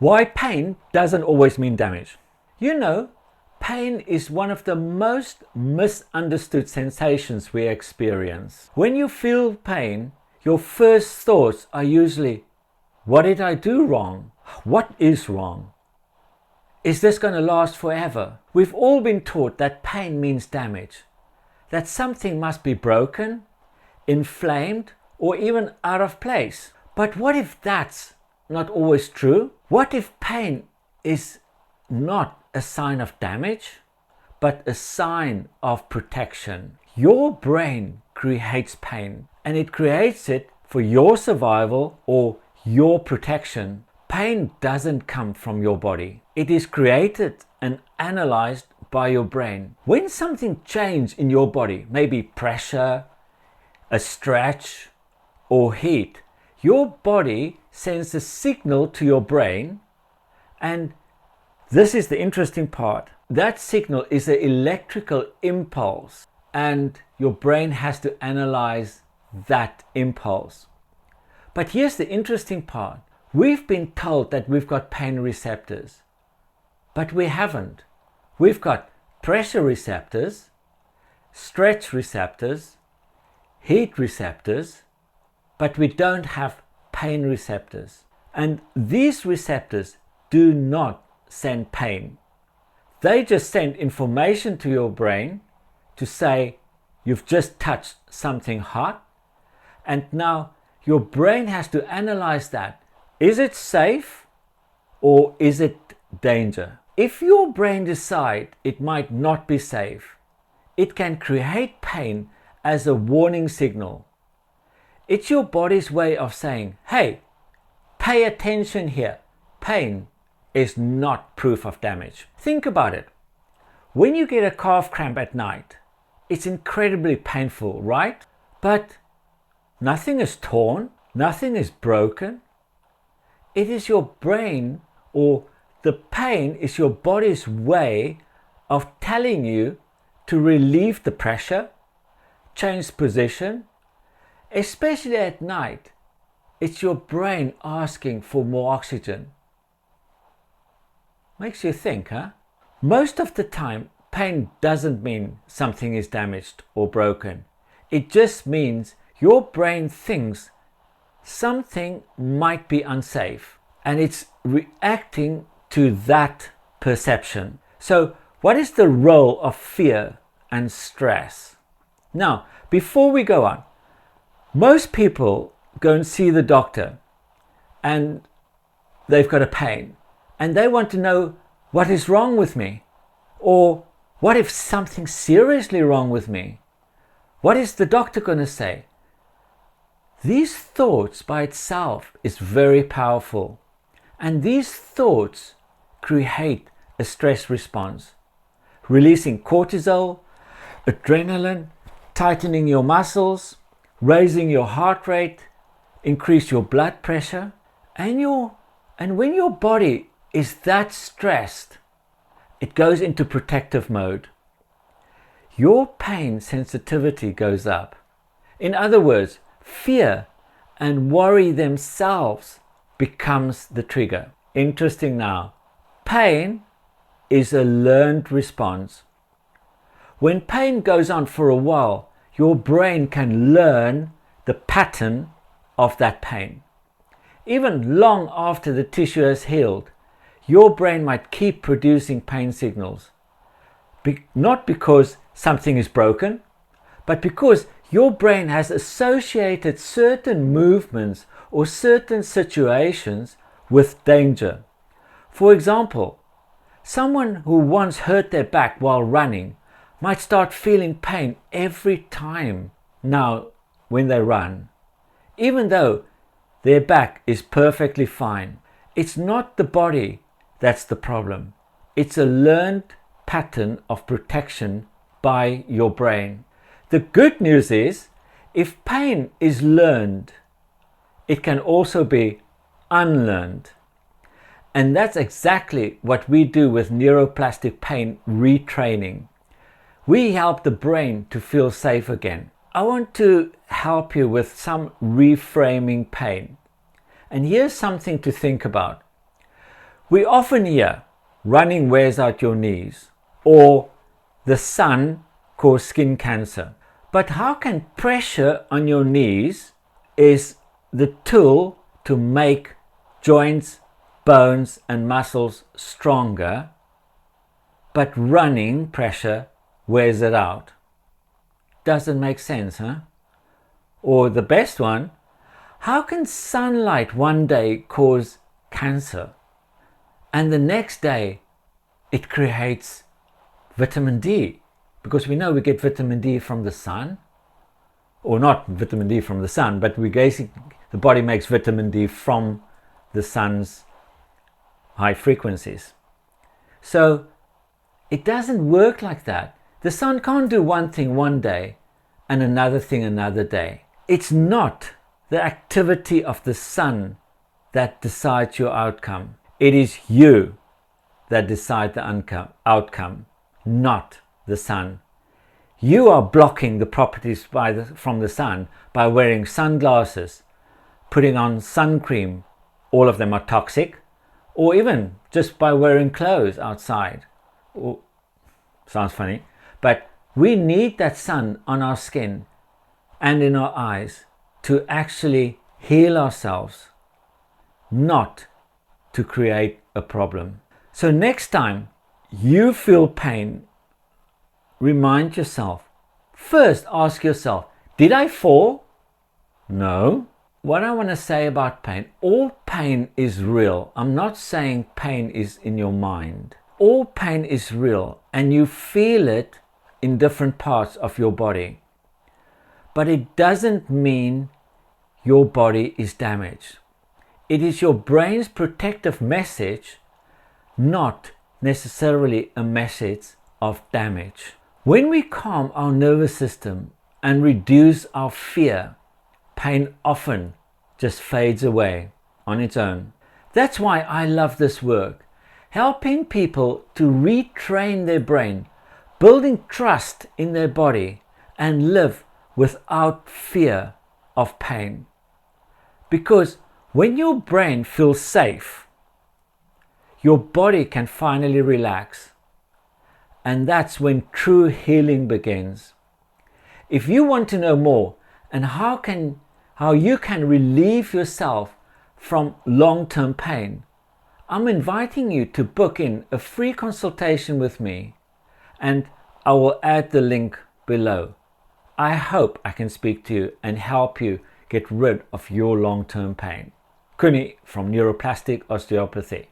Why pain doesn't always mean damage. You know, pain is one of the most misunderstood sensations we experience. When you feel pain, your first thoughts are usually, what did I do wrong? What is wrong? Is this going to last forever? We've all been taught that pain means damage, that something must be broken, inflamed, or even out of place. But what if that's not always true? What if pain is not a sign of damage, but a sign of protection? Your brain creates pain, and it creates it for your survival or your protection. Pain doesn't come from your body. It is created and analyzed by your brain. When something changes in your body, maybe pressure, a stretch, or heat, your body sends a signal to your brain, and this is the interesting part. That signal is an electrical impulse, and your brain has to analyze that impulse. But here's the interesting part. We've been told that we've got pain receptors, but we haven't. We've got pressure receptors, stretch receptors, heat receptors, but we don't have pain receptors. And these receptors do not send pain. They just send information to your brain to say you've just touched something hot, and now your brain has to analyze that. Is it safe or is it danger? If your brain decides it might not be safe, it can create pain as a warning signal. It's your body's way of saying, hey, pay attention here. Pain is not proof of damage. Think about it. When you get a calf cramp at night, it's incredibly painful, right? But nothing is torn, nothing is broken. It is your brain, or the pain is your body's way of telling you to relieve the pressure, change position. Especially at night, it's your brain asking for more oxygen. Makes you think, huh? Most of the time, pain doesn't mean something is damaged or broken. It just means your brain thinks something might be unsafe, and it's reacting to that perception. So, what is the role of fear and stress? Now, before we go on, most people go and see the doctor and they've got a pain and they want to know what is wrong with me, or what if something's seriously wrong with me? What is the doctor going to say? These thoughts by itself is very powerful, and these thoughts create a stress response, releasing cortisol, adrenaline, tightening your muscles, raising your heart rate, increase your blood pressure, and when your body is that stressed, it goes into protective mode. Your pain sensitivity goes up. In other words, fear and worry themselves becomes the trigger. Interesting now. Pain is a learned response. When pain goes on for a while, your brain can learn the pattern of that pain. Even long after the tissue has healed, your brain might keep producing pain signals. Not because something is broken, but because your brain has associated certain movements or certain situations with danger. For example, someone who once hurt their back while running might start feeling pain every time now when they run, even though their back is perfectly fine. It's not the body that's the problem. It's a learned pattern of protection by your brain. The good news is, if pain is learned, it can also be unlearned. And that's exactly what we do with neuroplastic pain retraining. We help the brain to feel safe again. I want to help you with some reframing pain. And here's something to think about. We often hear running wears out your knees or the sun causes skin cancer. But how can pressure on your knees is the tool to make joints, bones and muscles stronger, but running pressure wears it out? Doesn't make sense, huh? Or the best one, how can sunlight one day cause cancer and the next day it creates vitamin D? Because we know we get vitamin D from the sun, or not vitamin D from the sun, but the body makes vitamin D from the sun's high frequencies. So it doesn't work like that. The sun can't do one thing one day and another thing another day. It's not the activity of the sun that decides your outcome. It is you that decide the outcome, not the sun. You are blocking the properties from the sun by wearing sunglasses, putting on sun cream, all of them are toxic, or even just by wearing clothes outside. Sounds funny, but we need that sun on our skin and in our eyes to actually heal ourselves, not to create a problem. So next time you feel pain, remind yourself, first ask yourself, did I fall? No. What I want to say about pain, all pain is real. I'm not saying pain is in your mind. All pain is real and you feel it in different parts of your body. But it doesn't mean your body is damaged. It is your brain's protective message, not necessarily a message of damage. When we calm our nervous system and reduce our fear, pain often just fades away on its own. That's why I love this work, helping people to retrain their brain, building trust in their body and live without fear of pain. Because when your brain feels safe, your body can finally relax. And that's when true healing begins. If you want to know more and how you can relieve yourself from long-term pain, I'm inviting you to book in a free consultation with me, and I will add the link below. I hope I can speak to you and help you get rid of your long-term pain. Kuni from Neuroplastic Osteopathy.